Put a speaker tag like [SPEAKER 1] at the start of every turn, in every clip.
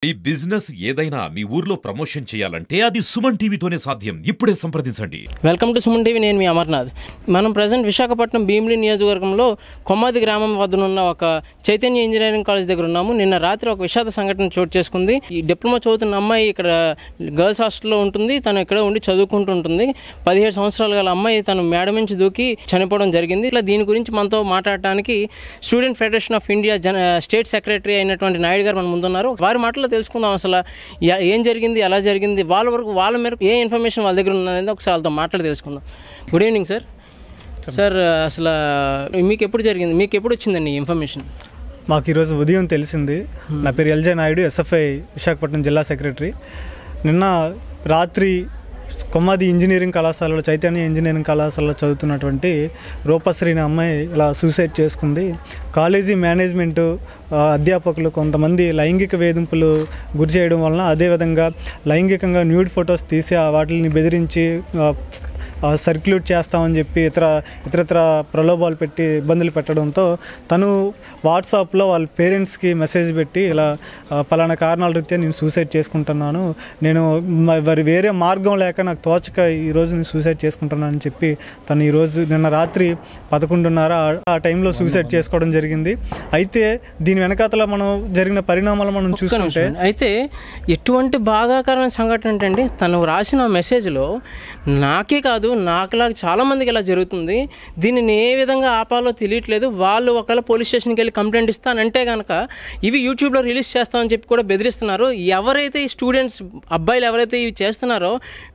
[SPEAKER 1] ఈ బిజినెస్ ఏదైనా మీ ఊర్లో ప్రమోషన్ చేయాలంటే అది సుమన్ టీవీతోనే సాధ్యం. ఇప్పుడే సంప్రదించండి.
[SPEAKER 2] Welcome to Suman TV. నేను మీ అమర్నాథ్. మనం ప్రజెంట్ విశాఖపట్నం భీమిలి నియోజకవర్గంలో కొమ్మాది గ్రామం వద్ద ఉన్న ఒక చైతన్య ఇంజనీరింగ్ కాలేజ్ దగ్గర ఉన్నాము. నిన్న రాత్రి ఒక విషాద సంఘటన చోటు చేసుకుంది. ఈ డిప్లొమా చదువుతున్న అమ్మాయి ఇక్కడ గర్ల్స్ హాస్టల్లో ఉంటుంది. తను ఇక్కడ ఉండి చదువుకుంటుంటుంది. 17 సంవత్సరాలు గల అమ్మాయి తను మేడ నుంచి దూకి చనిపోవడం జరిగింది. ఇట్లా దీని గురించి మనతో మాట్లాడటానికి student federation of India state secretary అయినటువంటి నాయుడు గారు మన ముందున్నారు. వారి మాటల్లో తెలుసుకుందాం అసలు ఏం జరిగింది, ఎలా జరిగింది, వాళ్ళ మేరకు ఏ ఇన్ఫర్మేషన్ వాళ్ళ దగ్గర ఉన్నది ఒకసారి వాళ్ళతో మాట్లాడి తెలుసుకుందాం. Good evening sir. సార్ అసలు మీకు ఎప్పుడు జరిగింది, మీకు ఎప్పుడు వచ్చిందండి ఈ ఇన్ఫర్మేషన్?
[SPEAKER 3] మాకు ఈరోజు ఉదయం తెలిసింది. నా పేరు ఎల్జే నాయుడు, ఎస్ఎఫ్ఐ విశాఖపట్నం జిల్లా సెక్రటరీ. నిన్న రాత్రి కొమ్మాది ఇంజనీరింగ్ కళాశాలలో, చైతన్య ఇంజనీరింగ్ కళాశాలలో చదువుతున్నటువంటి రూపశ్రీ అనే అమ్మాయి ఇలా సూసైడ్ చేసుకుంది. కాలేజీ మేనేజ్మెంటు, అధ్యాపకులు కొంతమంది లైంగిక వేధింపులు గురి చేయడం వలన, అదేవిధంగా లైంగికంగా న్యూడ్ ఫొటోస్ తీసి వాటిని బెదిరించి సర్క్యులేట్ చేస్తామని చెప్పి ఇతరత్ర ప్రలోభాలు పెట్టి ఇబ్బందులు పెట్టడంతో తను వాట్సాప్లో వాళ్ళ పేరెంట్స్కి మెసేజ్ పెట్టి ఇలా పలానా కారణాల రీత్యా నేను సూసైడ్ చేసుకుంటున్నాను, నేను వేరే మార్గం లేక నాకు తోచక ఈరోజు నేను సూసైడ్ చేసుకుంటున్నాను అని చెప్పి తను ఈరోజు నిన్న రాత్రి 11:30 ఆ టైంలో సూసైడ్ చేసుకోవడం జరిగింది. అయితే దీని వెనకాతల మనం జరిగిన పరిణామాలు మనం చూసుకుంటే,
[SPEAKER 2] అయితే ఎటువంటి బాధాకరమైన సంఘటన ఏంటంటే తను రాసిన మెసేజ్లో నాకే కాదు నాకులాగా చాలా మందికి ఇలా జరుగుతుంది, దీనిని ఏ విధంగా ఆపాలో తెలియట్లేదు, వాళ్ళు ఒకవేళ పోలీస్ స్టేషన్కి వెళ్ళి కంప్లైంట్ ఇస్తానంటే కనుక ఇవి యూట్యూబ్లో రిలీజ్ చేస్తామని చెప్పి కూడా బెదిరిస్తున్నారు. ఎవరైతే ఈ స్టూడెంట్స్ అబ్బాయిలు ఎవరైతే ఇవి చేస్తున్నారో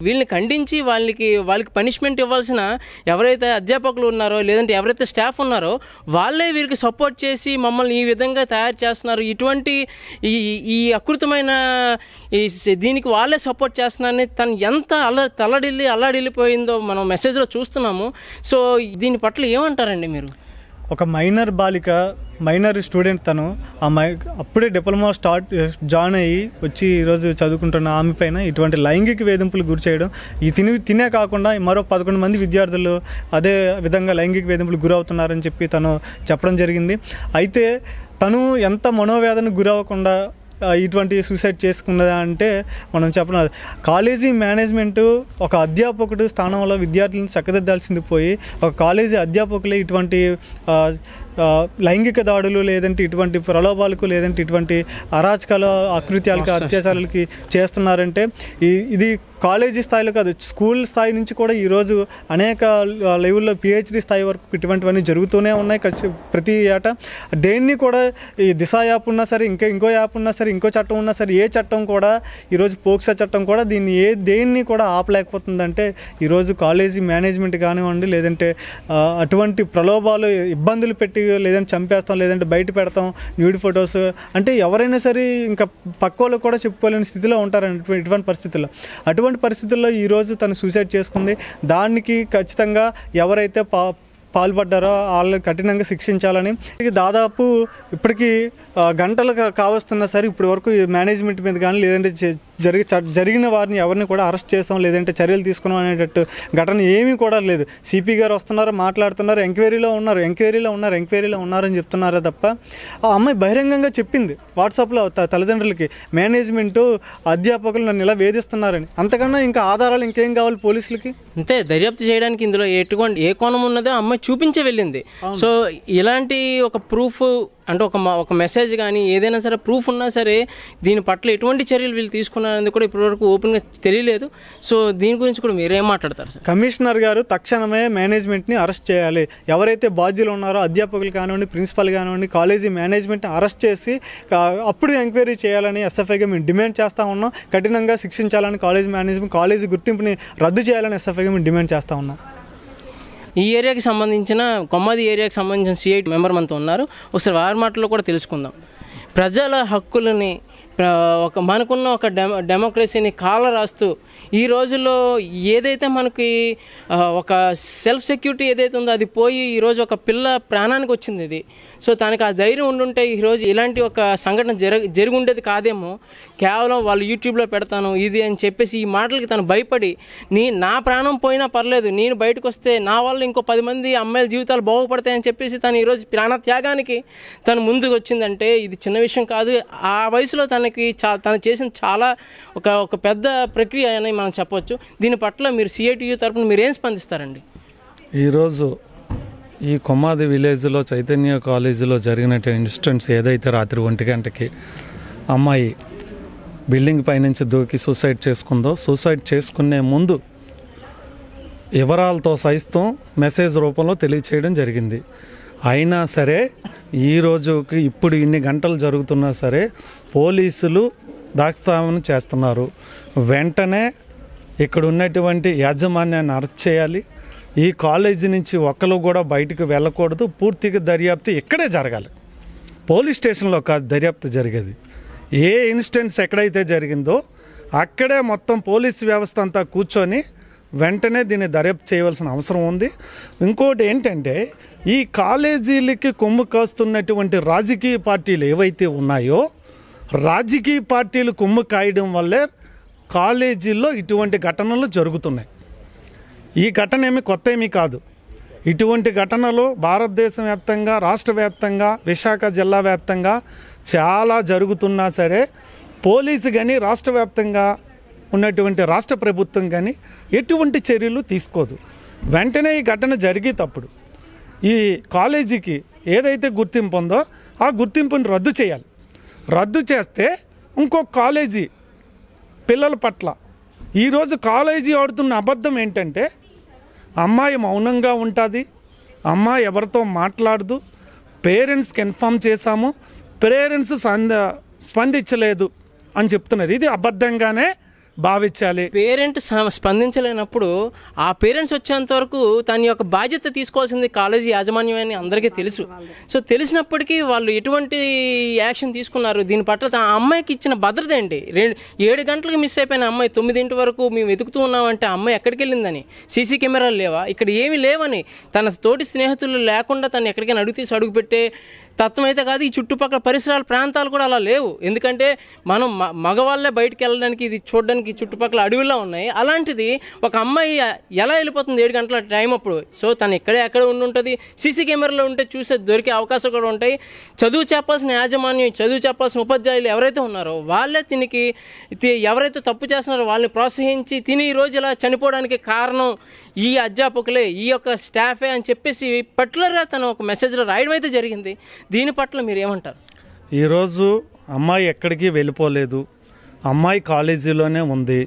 [SPEAKER 2] వీళ్ళని ఖండించి వాళ్ళకి పనిష్మెంట్ ఇవ్వాల్సిన ఎవరైతే అధ్యాపకులు ఉన్నారో లేదంటే ఎవరైతే స్టాఫ్ ఉన్నారో వాళ్ళే వీరికి సపోర్ట్ చేసి మమ్మల్ని ఈ విధంగా తయారు చేస్తున్నారు, ఇటువంటి ఈ అకృతమైన దీనికి వాళ్ళే సపోర్ట్ చేస్తున్నారని తను ఎంత అల్లాడిల్లిపోయిందో మనం మెసేజ్లో చూస్తున్నాము. సో దీని పట్ల ఏమంటారండి మీరు?
[SPEAKER 3] ఒక మైనర్ స్టూడెంట్ తను అప్పుడే డిప్లొమా జాయిన్ అయ్యి వచ్చి ఈరోజు చదువుకుంటున్న ఆమె పైన ఇటువంటి లైంగిక వేధింపులు గురి చేయడం, తినే కాకుండా మరో 11 మంది విద్యార్థులు అదే విధంగా లైంగిక వేధింపులు గురవుతున్నారని చెప్పి తను చెప్పడం జరిగింది. అయితే తను ఎంత మనోవేదనకు గురవ్వకుండా ఇటువంటి సూసైడ్ చేసుకున్నదా అంటే మనం చెప్పడం, కాలేజీ మేనేజ్మెంటు ఒక అధ్యాపకుడు స్థానంలో విద్యార్థులను చక్కదిద్దాల్సింది పోయి ఒక కాలేజీ అధ్యాపకులే ఇటువంటి లైంగిక దాడులు లేదంటే ఇటువంటి ప్రలోభాలకు లేదంటే ఇటువంటి అరాచకాలు, అకృత్యాలకు, అత్యాచారాలకి చేస్తున్నారంటే ఇది కాలేజీ స్థాయిలో కాదు, స్కూల్ స్థాయి నుంచి కూడా ఈరోజు అనేక లెవెల్లో PhD స్థాయి వరకు ఇటువంటివన్నీ జరుగుతూనే ఉన్నాయి ప్రతి ఏటా. దేన్ని కూడా ఈ దిశ యాప్ ఉన్నా సరే, ఇంకో యాప్ ఉన్నా సరే, ఇంకో చట్టం ఉన్నా సరే, ఏ చట్టం కూడా ఈరోజు పోక్సో చట్టం కూడా దేన్ని కూడా ఆపలేకపోతుందంటే ఈరోజు కాలేజీ మేనేజ్మెంట్ కానివ్వండి, లేదంటే అటువంటి ప్రలోభాలు, ఇబ్బందులు పెట్టి లేదంటే చంపేస్తాం, లేదంటే బయట పెడతాం న్యూడ్ ఫొటోస్ అంటే ఎవరైనా సరే ఇంకా పక్క వాళ్ళు కూడా చెప్పుకోలేని స్థితిలో ఉంటారండి ఇటువంటి పరిస్థితుల్లో. అటువంటి పరిస్థితుల్లో ఈరోజు తను సూసైడ్ చేసుకుంది. దానికి ఖచ్చితంగా ఎవరైతే పాల్పడ్డారో వాళ్ళని కఠినంగా శిక్షించాలని, దాదాపు ఇప్పటికీ గంటలు కావస్తున్నా సరే ఇప్పటి వరకు మేనేజ్మెంట్ మీద కానీ లేదంటే జరిగిన వారిని ఎవరిని కూడా అరెస్ట్ చేసాం లేదంటే చర్యలు తీసుకున్నాం అనేటట్టు ఘటన ఏమీ కూడా లేదు. సిపి గారు వస్తున్నారు, మాట్లాడుతున్నారు, ఎంక్వైరీలో ఉన్నారని చెప్తున్నారే తప్ప ఆ అమ్మాయి బహిరంగంగా చెప్పింది వాట్సాప్లో తల్లిదండ్రులకి, మేనేజ్మెంటు అధ్యాపకులు నన్ను ఇలా వేధిస్తున్నారని. అంతకన్నా ఇంకా ఆధారాలు ఇంకేం కావాలి పోలీసులకి?
[SPEAKER 2] అంతే, దర్యాప్తు చేయడానికి ఇందులో ఏ కోణం ఉన్నదో అమ్మాయి చూపించే వెళ్ళింది. సో ఇలాంటి ఒక ప్రూఫ్ అంటే ఒక మెసేజ్ కానీ ఏదైనా సరే ప్రూఫ్ ఉన్నా సరే దీని పట్ల ఎటువంటి చర్యలు వీళ్ళు తీసుకున్నారనేది కూడా ఇప్పటివరకు ఓపెన్గా తెలియలేదు. సో దీని గురించి కూడా మీరేం మాట్లాడతారు సార్?
[SPEAKER 3] కమిషనర్ గారు తక్షణమే మేనేజ్మెంట్ని అరెస్ట్ చేయాలి. ఎవరైతే బాధ్యులు ఉన్నారో అధ్యాపకులు కానివ్వండి, ప్రిన్సిపల్ కానివ్వండి, కాలేజీ మేనేజ్మెంట్ని అరెస్ట్ చేసి అప్పుడు ఎంక్వైరీ చేయాలని ఎస్ఎఫ్ఐగా మేము డిమాండ్ చేస్తూ ఉన్నాం. కఠినంగా శిక్షించాలని కాలేజీ మేనేజ్మెంట్, కాలేజీ గుర్తింపుని రద్దు చేయాలని ఎస్ఎఫ్ఐగా మేము డిమాండ్ చేస్తూ ఉన్నాం.
[SPEAKER 2] ఈ ఏరియాకి సంబంధించిన కొమ్మాది ఏరియాకి సంబంధించిన CI మెంబర్ మనతో ఉన్నారు. ఒకసారి వారి మాటల్లో కూడా తెలుసుకుందాం. ప్రజల హక్కులని మనకున్న ఒక డెమోక్రసీని కాల రాస్తూ ఈ రోజుల్లో ఏదైతే మనకి ఒక సెల్ఫ్ సెక్యూరిటీ ఏదైతే ఉందో అది పోయి ఈరోజు ఒక పిల్ల ప్రాణానికి వచ్చింది ఇది. సో తనకి ఆ ధైర్యం ఉండుంటే ఈరోజు ఇలాంటి ఒక సంఘటన జరిగి ఉండేది కాదేమో. కేవలం వాళ్ళు యూట్యూబ్లో పెడతాను ఇది అని చెప్పేసి ఈ మాటలకి తను భయపడి నా ప్రాణం పోయినా పర్లేదు, నేను బయటకు వస్తే నా వల్ల ఇంకో 10 మంది అమ్మాయిల జీవితాలు బాగుపడతాయని చెప్పేసి తను ఈరోజు ప్రాణత్యాగానికి తను ముందుకు వచ్చిందంటే ఇది చిన్న విషయం కాదు. ఆ వయసులో తను తనకి తను చేసిన చాలా ఒక పెద్ద ప్రక్రియ అని మనం చెప్పొచ్చు. దీని పట్ల మీరు సిఐటియు తరపున మీరు ఏం స్పందిస్తారండి?
[SPEAKER 4] ఈరోజు ఈ కొమ్మాది విలేజ్లో చైతన్య కాలేజీలో జరిగినటువంటి ఇన్సిడెంట్స్ ఏదైతే రాత్రి 1 గంటకి అమ్మాయి బిల్డింగ్ పైనుంచి దూకి సూసైడ్ చేసుకుందో, సూసైడ్ చేసుకునే ముందు వివరాలతో సైతం మెసేజ్ రూపంలో తెలియచేయడం జరిగింది. అయినా సరే ఈ రోజుకి ఇప్పుడు ఇన్ని గంటలు జరుగుతున్నా సరే పోలీసులు దాక్స్తామని చేస్తున్నారు. వెంటనే ఇక్కడ ఉన్నటువంటి యాజమాన్యాన్ని అరెస్ట్ చేయాలి. ఈ కాలేజీ నుంచి ఒక్కరు కూడా బయటకు వెళ్ళకూడదు. పూర్తిగా దర్యాప్తు ఇక్కడే జరగాలి, పోలీస్ స్టేషన్లో కాదు దర్యాప్తు జరిగేది. ఏ ఇన్సిడెంట్స్ ఎక్కడైతే జరిగిందో అక్కడే మొత్తం పోలీస్ వ్యవస్థ అంతా కూర్చొని వెంటనే దీన్ని దర్యాప్తు చేయవలసిన అవసరం ఉంది. ఇంకోటి ఏంటంటే ఈ కాలేజీలకి కొమ్ము కాస్తున్నటువంటి రాజకీయ పార్టీలు ఏవైతే ఉన్నాయో రాజకీయ పార్టీలు కొమ్ము కాయడం వల్లే కాలేజీల్లో ఇటువంటి ఘటనలు జరుగుతున్నాయి. ఈ ఘటన ఏమి కొత్త ఏమీ కాదు. ఇటువంటి ఘటనలు భారతదేశం వ్యాప్తంగా, రాష్ట్ర వ్యాప్తంగా, విశాఖ జిల్లా వ్యాప్తంగా చాలా జరుగుతున్నా సరే పోలీసు కానీ రాష్ట్ర వ్యాప్తంగా ఉన్నటువంటి రాష్ట్ర ప్రభుత్వం కానీ ఎటువంటి చర్యలు తీసుకోదు. వెంటనే ఈ ఘటన జరిగేటప్పుడు ఈ కాలేజీకి ఏదైతే గుర్తింపు ఉందో ఆ గుర్తింపుని రద్దు చేయాలి. రద్దు చేస్తే ఇంకొక కాలేజీ పిల్లల పట్ల ఈరోజు కాలేజీ ఆడుతున్న అబద్ధం ఏంటంటే అమ్మాయి మౌనంగా ఉంటుంది, అమ్మాయి ఎవరితో మాట్లాడదు, పేరెంట్స్కి ఇన్ఫామ్ చేశాము, పేరెంట్స్ స్పందించలేదు అని చెప్తున్నారు. ఇది అబద్ధంగానే భావించాలి.
[SPEAKER 2] పేరెంట్ స్పందించలేనప్పుడు ఆ పేరెంట్స్ వచ్చేంత వరకు తన యొక్క బాధ్యత తీసుకోవాల్సింది కాలేజీ యాజమాన్యం అని అందరికీ తెలుసు. సో తెలిసినప్పటికీ వాళ్ళు ఎటువంటి యాక్షన్ తీసుకున్నారు? దీని పట్ల ఆ అమ్మాయికి ఇచ్చిన భద్రత ఏంటి? 7 గంటలకు మిస్ అయిపోయిన అమ్మాయి 9 వరకు మేము వెతుకుతూ ఉన్నామంటే అమ్మాయి ఎక్కడికి వెళ్ళిందని? సీసీ కెమెరాలు లేవా? ఇక్కడ ఏమీ లేవని తన తోటి స్నేహితులు లేకుండా తను ఎక్కడికైనా అడుగు పెట్టే తత్వం అయితే కాదు. ఈ చుట్టుపక్కల పరిసరాల ప్రాంతాలు కూడా అలా లేవు. ఎందుకంటే మనం మగవాళ్ళే బయటకు వెళ్ళడానికి ఇది చూడడానికి చుట్టుపక్కల అడవిలో ఉన్నాయి. అలాంటిది ఒక అమ్మాయి ఎలా వెళ్ళిపోతుంది 7 గంటల టైం అప్పుడు? సో తను ఎక్కడ ఉండి ఉంటుంది. సీసీ కెమెరాలో ఉంటే చూసే దొరికే అవకాశాలు కూడా ఉంటాయి. చదువు చెప్పాల్సిన యాజమాన్యం, చదువు చెప్పాల్సిన ఉపాధ్యాయులు ఎవరైతే ఉన్నారో వాళ్ళే తినికి ఎవరైతే తప్పు చేస్తున్నారో వాళ్ళని ప్రోత్సహించి తిని ఈ రోజు ఇలా చనిపోవడానికి కారణం ఈ అధ్యాపకులే, ఈ యొక్క స్టాఫే అని చెప్పేసి పర్టికులర్గా తను ఒక మెసేజ్లో రాయడం అయితే జరిగింది. దీని పట్ల మీరు ఏమంటారు?
[SPEAKER 4] ఈరోజు అమ్మాయి ఎక్కడికి వెళ్ళిపోలేదు, అమ్మాయి కాలేజీలోనే ఉంది.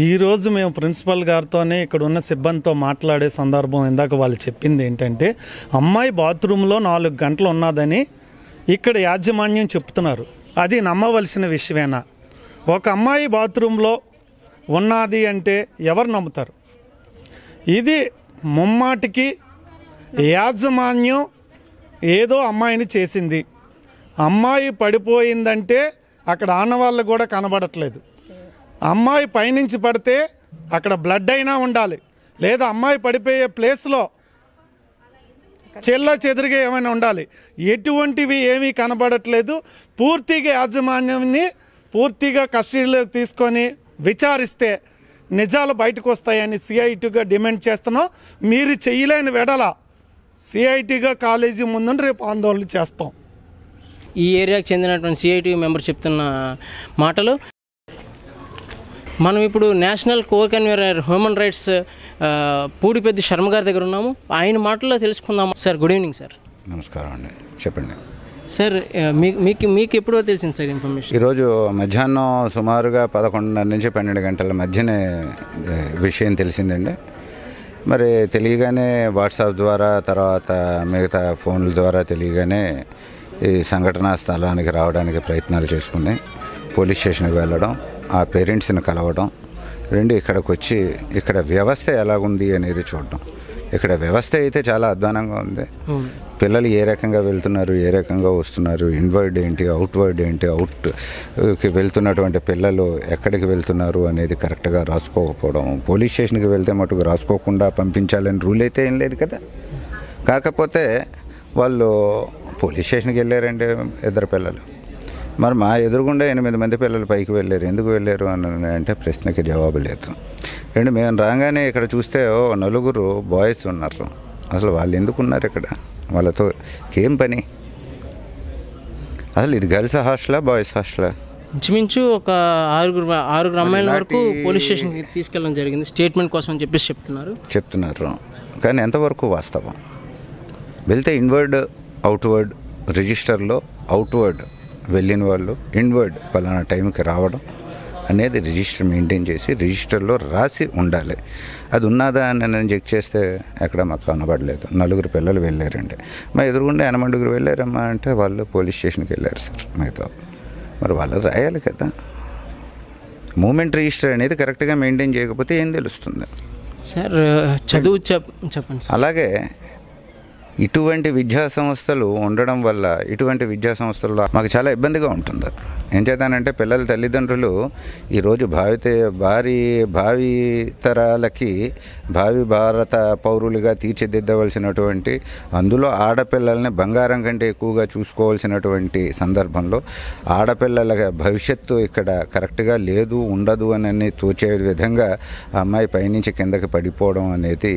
[SPEAKER 4] ఈరోజు మేము ప్రిన్సిపల్ గారితోనే ఇక్కడ ఉన్న సిబ్బందితో మాట్లాడే సందర్భం ఇందాక వాళ్ళు చెప్పింది ఏంటంటే అమ్మాయి బాత్రూంలో 4 గంటలు ఉన్నదని ఇక్కడ యాజమాన్యం చెప్తున్నారు. అది నమ్మవలసిన విషయమేనా? ఒక అమ్మాయి బాత్రూంలో ఉన్నది అంటే ఎవరు నమ్ముతారు? ఇది ముమ్మాటికి యాజమాన్యం ఏదో అమ్మాయిని చేసింది. అమ్మాయి పడిపోయిందంటే అక్కడ ఆనవాళ్ళు కూడా కనబడట్లేదు. అమ్మాయి పైనుంచి పడితే అక్కడ బ్లడ్ అయినా ఉండాలి, లేదా అమ్మాయి పడిపోయే ప్లేస్లో చెల్లా ఏమైనా ఉండాలి. ఎటువంటివి ఏమీ కనబడట్లేదు. పూర్తిగా యాజమాన్యాన్ని పూర్తిగా కస్టడీలోకి తీసుకొని విచారిస్తే నిజాలు బయటకు వస్తాయని సిఐటిగా డిమాండ్ చేస్తున్నాం. మీరు చేయలేని వెడల సిఐటిగా కాలేజీ ముందు రేపు ఆందోళన చేస్తాం.
[SPEAKER 2] ఈ ఏరియాకి చెందినటువంటి సిఐటి మెంబర్ చెప్తున్న మాటలు. మనం ఇప్పుడు national core convener human rights Pudipeddi Sharma గారి దగ్గర ఉన్నాము. ఆయన మాటల్లో తెలుసుకుందాం. Sir good evening sir.
[SPEAKER 5] నమస్కారం అండి, చెప్పండి
[SPEAKER 2] సార్. మీకు ఎప్పుడో తెలిసింది సార్ ఇన్ఫర్మేషన్?
[SPEAKER 5] ఈరోజు మధ్యాహ్నం సుమారుగా 11:30 నుంచి 12 గంటల మధ్యనే విషయం తెలిసిందండి. మరి తెలియగానే వాట్సాప్ ద్వారా, తర్వాత మిగతా ఫోన్ల ద్వారా తెలియగానే ఈ సంఘటనా స్థలానికి రావడానికి ప్రయత్నాలు చేసుకుని పోలీస్ స్టేషన్కి వెళ్ళడం, ఆ పేరెంట్స్ని కలవడం, ఇక్కడికి వచ్చి ఇక్కడ వ్యవస్థ ఎలాగుంది అనేది చూడడం. ఇక్కడ వ్యవస్థ అయితే చాలా అధ్వానంగా ఉంది. పిల్లలు ఏ రకంగా వెళ్తున్నారు, ఏ రకంగా వస్తున్నారు, ఇన్వర్డ్ ఏంటి, అవుట్వర్డ్ ఏంటి, అవుట్కి వెళ్తున్నటువంటి పిల్లలు ఎక్కడికి వెళ్తున్నారు అనేది కరెక్ట్గా రాసుకోకపోవడం. పోలీస్ స్టేషన్కి వెళ్తే మటుకు రాసుకోకుండా పంపించాలని రూల్ అయితే ఏం లేదు కదా. కాకపోతే వాళ్ళు పోలీస్ స్టేషన్కి వెళ్ళారంటే 2 పిల్లలు, మరి మా ఎదురుగుండా 8 మంది పిల్లలు పైకి వెళ్ళారు. ఎందుకు వెళ్ళారు అని అంటే ప్రశ్నకి జవాబు లేదు. మేము రాగానే ఇక్కడ చూస్తే 4 బాయ్స్ ఉన్నారు. అసలు వాళ్ళు ఎందుకు ఉన్నారు ఇక్కడ? వాళ్ళతో ఏం పని? అసలు ఇది గర్ల్స్ హాస్టలా, బాయ్స్ హాస్టలా?
[SPEAKER 2] ఇంచుమించు ఒక ఆరుగురు అమ్మాయిల వరకు పోలీస్ స్టేషన్కి తీసుకెళ్ళడం జరిగింది స్టేట్మెంట్ కోసం అని చెప్పేసి చెప్తున్నారు.
[SPEAKER 5] కానీ ఎంతవరకు వాస్తవం? వెళ్తే ఇన్వర్డ్ అవుట్వర్డ్ రిజిస్టర్లో అవుట్వర్డ్ వెళ్ళిన వాళ్ళు ఇన్వర్డ్ పలానా టైంకి రావడం అనేది రిజిస్టర్ మెయింటైన్ చేసి రిజిస్టర్లో రాసి ఉండాలి. అది ఉన్నదా అని నేను చెక్ చేస్తే ఎక్కడ మాకు కనబడలేదు. 4 పిల్లలు వెళ్ళారండి. మా ఎదురుగుండా 8 వెళ్ళారమ్మా అంటే వాళ్ళు పోలీస్ స్టేషన్కి వెళ్ళారు సార్ మిగతా. మరి వాళ్ళు రాయాలి కదా. మూమెంట్ రిజిస్టర్ అనేది కరెక్ట్గా మెయింటైన్ చేయకపోతే ఏం తెలుస్తుంది
[SPEAKER 2] సార్? చదువు చెప్పండి.
[SPEAKER 5] అలాగే ఇటువంటి విద్యా సంస్థలు ఉండడం వల్ల ఇటువంటి విద్యా సంస్థల్లో మాకు చాలా ఇబ్బందిగా ఉంటుంది. ఏం చేద్దానంటే పిల్లల తల్లిదండ్రులు ఈరోజు భావి తరాలకి భావి భారత పౌరులుగా తీర్చిదిద్దవలసినటువంటి, అందులో ఆడపిల్లల్ని బంగారం కంటే ఎక్కువగా చూసుకోవాల్సినటువంటి సందర్భంలో ఆడపిల్లల భవిష్యత్తు ఇక్కడ కరెక్ట్గా లేదు ఉండదు అని తోచే విధంగా ఆ అమ్మాయి పైనుంచి కిందకి పడిపోవడం అనేది,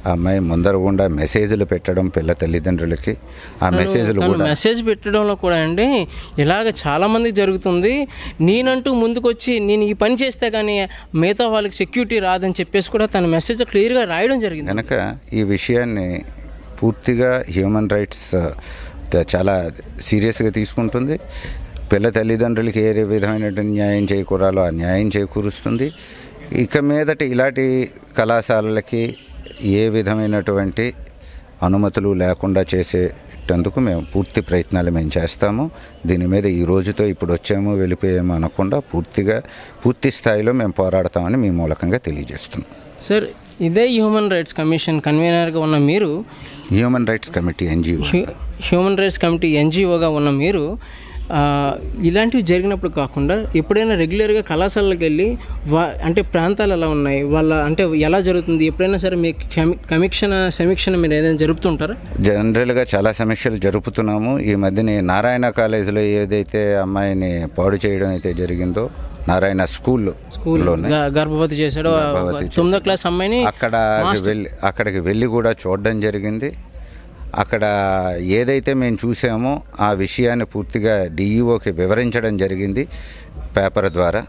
[SPEAKER 5] ఆ అమ్మాయి ముందర గుండా మెసేజ్లు పెట్టడం పిల్ల తల్లిదండ్రులకి, ఆ మెసేజ్లు కూడా
[SPEAKER 2] మెసేజ్ పెట్టడంలో కూడా అండి ఇలాగ చాలా మందికి జరుగుతుంది. నేనంటూ ముందుకొచ్చి నేను ఈ పని చేస్తే కానీ మిగతా వాళ్ళకి సెక్యూరిటీ రాదని చెప్పేసి కూడా తన మెసేజ్ క్లియర్గా రాయడం జరిగింది. కనుక
[SPEAKER 5] ఈ విషయాన్ని పూర్తిగా హ్యూమన్ రైట్స్ చాలా సీరియస్గా తీసుకుంటుంది. పిల్ల తల్లిదండ్రులకి ఏ విధమైనటువంటి న్యాయం చేకూరాలో ఆ న్యాయం చేకూరుస్తుంది. ఇక మీదట ఇలాంటి కళాశాలలకి ఏ విధమైనటువంటి అనుమతులు లేకుండా చేసేటందుకు మేము పూర్తి ప్రయత్నాలు మేము చేస్తాము. దీని మీద ఈ రోజుతో ఇప్పుడు వచ్చాము వెళ్ళిపోయాము అనకుండా పూర్తి స్థాయిలో మేము పోరాడతామని మీ మూలకంగా తెలియజేస్తున్నాం.
[SPEAKER 2] సార్, ఇదే హ్యూమన్ రైట్స్ కమిషన్ కన్వీనర్గా ఉన్న మీరు,
[SPEAKER 5] హ్యూమన్ రైట్స్ కమిటీ
[SPEAKER 2] ఎన్జిఓగా ఉన్న మీరు ఇలాంటివి జరిగినప్పుడు కాకుండా ఎప్పుడైనా రెగ్యులర్గా కళాశాలకి వెళ్ళి అంటే ప్రాంతాలు ఎలా ఉన్నాయి అంటే ఎలా జరుగుతుంది, ఎప్పుడైనా సరే మీ సమీక్షణ మీరు ఏదైనా జరుపుతుంటారా?
[SPEAKER 5] జనరల్గా చాలా సమీక్షలు జరుపుతున్నాము. ఈ మధ్యనే నారాయణ కాలేజీలో ఏదైతే అమ్మాయిని పాడు చేయడం అయితే జరిగిందో, నారాయణ స్కూల్లో
[SPEAKER 2] గర్భవతి చేశాడో 9వ క్లాస్ అమ్మాయిని,
[SPEAKER 5] అక్కడికి వెళ్ళి కూడా చూడడం జరిగింది. అక్కడ ఏదైతే మేము చూసామో ఆ విషయాన్ని పూర్తిగా డిఈఓకి వివరించడం జరిగింది పేపర్ ద్వారా.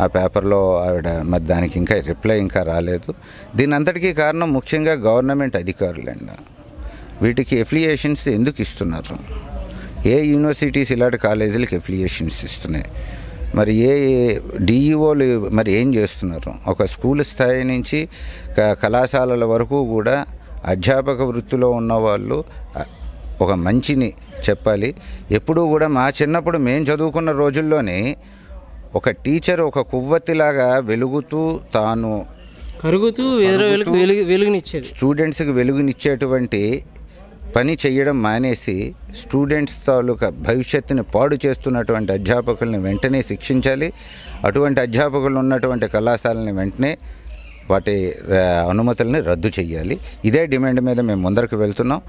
[SPEAKER 5] ఆ పేపర్లో ఆవిడ మరి దానికి ఇంకా రిప్లై ఇంకా రాలేదు. దీని అంతటికీ కారణం ముఖ్యంగా గవర్నమెంట్ అధికారులండి. వీటికి ఎఫిలియేషన్స్ ఎందుకు ఇస్తున్నారు? ఏ యూనివర్సిటీస్ ఇలాంటి కాలేజీలకు ఎఫిలియేషన్స్ ఇస్తున్నాయి? మరి ఏ డిఈఓలు మరి ఏం చేస్తున్నారు? ఒక స్కూల్ స్థాయి నుంచి కళాశాలల వరకు కూడా అధ్యాపక వృత్తిలో ఉన్నవాళ్ళు ఒక మంచిని చెప్పాలి. ఎప్పుడూ కూడా మా చిన్నప్పుడు మేము చదువుకున్న రోజుల్లోనే ఒక టీచర్ ఒక కొవ్వొత్తిలాగా వెలుగుతూ తాను
[SPEAKER 2] కరుగుతూ వెలుగునిచ్చేది,
[SPEAKER 5] స్టూడెంట్స్కి వెలుగునిచ్చేటువంటి పని చేయడం మానేసి స్టూడెంట్స్ తాలూకా భవిష్యత్తుని పాడు చేస్తున్నటువంటి అధ్యాపకుల్ని వెంటనే శిక్షించాలి. అటువంటి అధ్యాపకులు ఉన్నటువంటి కళాశాలని వెంటనే వాటి అనుమతుల్ని రద్దు చేయాలి. ఇదే డిమాండ్ మీద మేము ముందరకు వెళ్తున్నాం.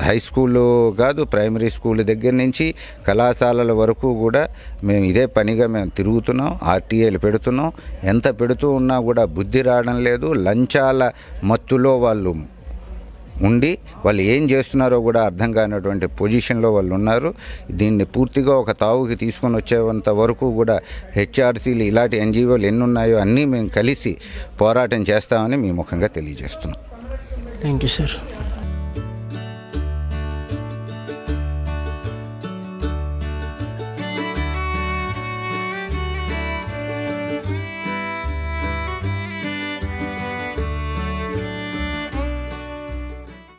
[SPEAKER 5] హై స్కూలు కాదు, ప్రైమరీ స్కూల్ దగ్గర నుంచి కళాశాలల వరకు కూడా మేము ఇదే పనిగా మేము తిరుగుతున్నాం. ఆర్టీఏలు పెడుతున్నాం. ఎంత పెడుతూ ఉన్నా కూడా బుద్ధి రావడం లేదు. లంచాల మత్తులో వాళ్ళు ఉండి వాళ్ళు ఏం చేస్తున్నారో కూడా అర్థం కానటువంటి పొజిషన్లో వాళ్ళు ఉన్నారు. దీన్ని పూర్తిగా ఒక తావుకి తీసుకొని వచ్చేంత వరకు కూడా హెచ్ఆర్సీలు ఇలాంటి ఎన్జిఓలు ఎన్ని ఉన్నాయో అన్నీ మేము కలిసి పోరాటం చేస్తామని మీ ముఖంగా తెలియజేస్తున్నాం.
[SPEAKER 2] Thank you sir.